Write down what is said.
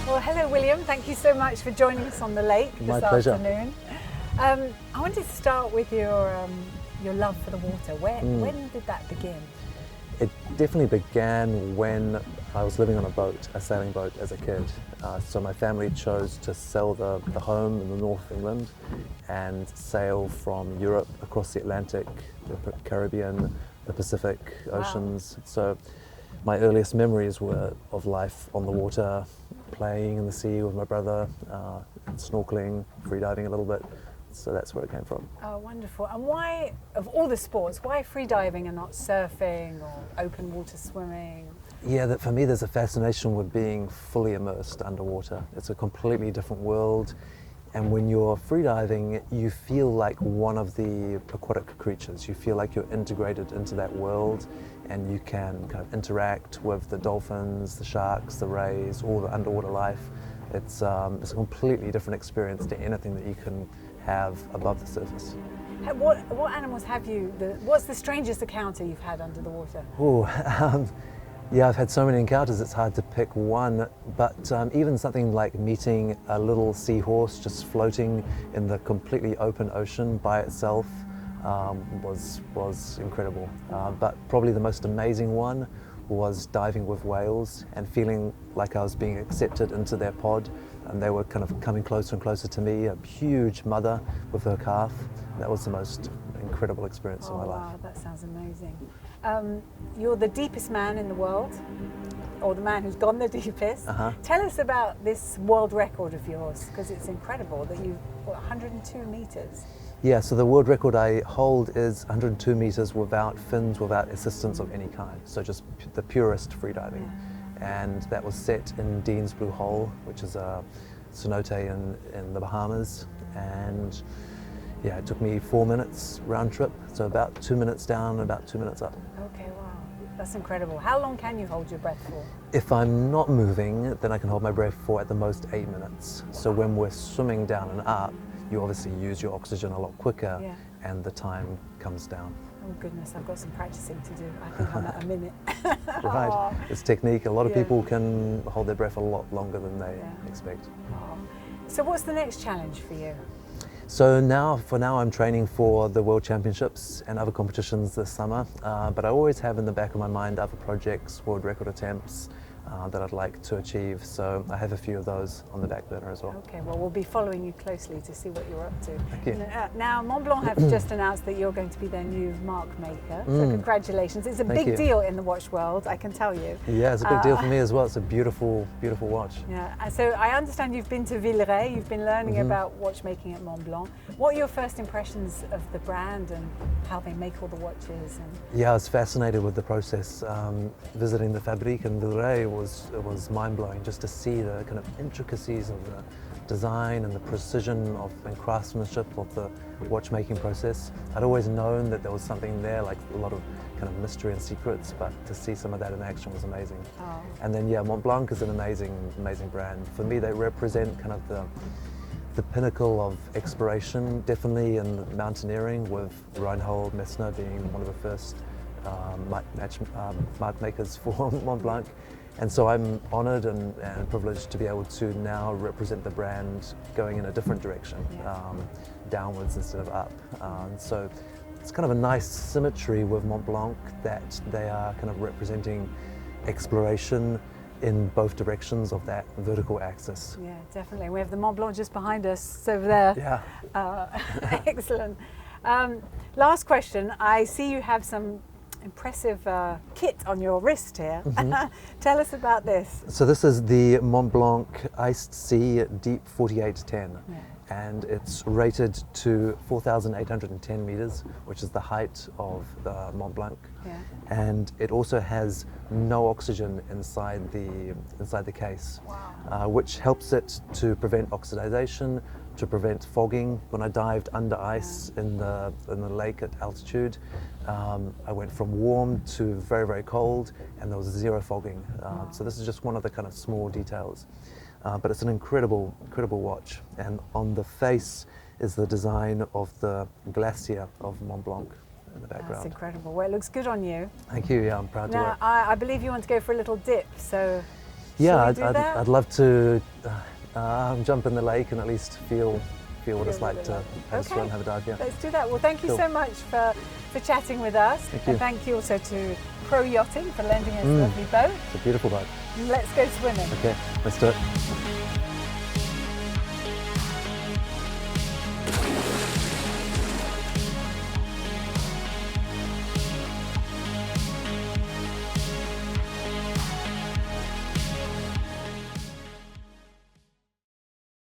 Well, hello, William. Thank you so much for joining us on the lake My this pleasure. afternoon. I wanted to start with your love for the water. When did that begin? It definitely began when I was living on a boat, a sailing boat, as a kid. So my family chose to sell the home in the north of England and sail from Europe across the Atlantic, the Caribbean, the Pacific Oceans. Wow. So my earliest memories were of life on the water, playing in the sea with my brother, snorkeling, freediving a little bit. So that's where it came from. Oh, wonderful. And why, of all the sports, why freediving and not surfing or open water swimming? Yeah, for me there's a fascination with being fully immersed underwater. It's a completely different world, and when you're freediving you feel like one of the aquatic creatures. You feel like you're integrated into that world and you can kind of interact with the dolphins, the sharks, the rays, all the underwater life. It's a completely different experience to anything that you can have above the surface. What animals have you, what's the strangest encounter you've had under the water? Yeah, I've had so many encounters, it's hard to pick one, but even something like meeting a little seahorse just floating in the completely open ocean by itself was incredible. But probably the most amazing one was diving with whales and feeling like I was being accepted into their pod, and they were kind of coming closer and closer to me, a huge mother with her calf. That was the most incredible experience of my life. Wow, that sounds amazing. You're the deepest man in the world, or the man who's gone the deepest. Tell us about this world record of yours, because it's incredible that you've got 102 meters. Yeah, so the world record I hold is 102 meters without fins, without assistance of any kind. So just the purest freediving. Yeah. And that was set in Dean's Blue Hole, which is a cenote in the Bahamas. And yeah, it took me 4 minutes round trip. So about 2 minutes down, about 2 minutes up. Okay, wow. That's incredible. How long can you hold your breath for? If I'm not moving, then I can hold my breath for at the most 8 minutes. So when we're swimming down and up, you obviously use your oxygen a lot quicker, and the time comes down. Oh goodness, I've got some practicing to do. I think I'm at a minute. Right, Oh. it's technique. A lot of people can hold their breath a lot longer than they expect. Oh. So what's the next challenge for you? So for now I'm training for the World Championships and other competitions this summer, but I always have in the back of my mind other projects, world record attempts, that I'd like to achieve. So I have a few of those on the back burner as well. Okay, well we'll be following you closely to see what you're up to. Thank you. Now Montblanc have just announced that you're going to be their new mark maker, so congratulations. It's a big deal in the watch world, I can tell you. Yeah, it's a big deal for me as well. It's a beautiful, beautiful watch. Yeah, and so I understand you've been to Villeray, you've been learning about watchmaking at Montblanc. What are your first impressions of the brand and how they make all the watches? Yeah, I was fascinated with the process. Visiting the Fabrique in Villeray was mind-blowing, just to see the kind of intricacies of the design and the precision and craftsmanship of the watchmaking process. I'd always known that there was something there, like a lot of kind of mystery and secrets, but to see some of that in action was amazing. Oh. And then Montblanc is an amazing brand. For me, they represent kind of the pinnacle of exploration, definitely in mountaineering, with Reinhold Messner being one of the first mark makers for Montblanc. And so I'm honoured and privileged to be able to now represent the brand going in a different direction, downwards instead of up. So it's kind of a nice symmetry with Montblanc, that they are kind of representing exploration in both directions of that vertical axis. Yeah, definitely. We have the Montblanc just behind us, it's over there. Yeah. Excellent. Last question. I see you have some impressive kit on your wrist here. Tell us about this. So this is the Montblanc Iced Sea Deep 4810. And it's rated to 4,810 meters, which is the height of the Mont Blanc. And it also has no oxygen inside the case, which helps it to prevent oxidization, to prevent fogging. When I dived under ice in the lake at altitude, I went from warm to very, very cold, and there was zero fogging. So this is just one of the kind of small details. But it's an incredible watch, and on the face is the design of the glacier of Mont Blanc in the background. That's incredible. Well, it looks good on you. Thank you. Yeah, I'm proud to wear it. Now, I believe you want to go for a little dip, so Yeah, we do that? I'd love to jump in the lake and at least feel what it's like to have a swim, have a dive. Yeah. Let's do that. Well, thank you so much for chatting with us. Thank you. And thank you also to Pro Yachting for lending us a lovely boat. It's a beautiful boat. Let's go swimming. Okay, let's do it.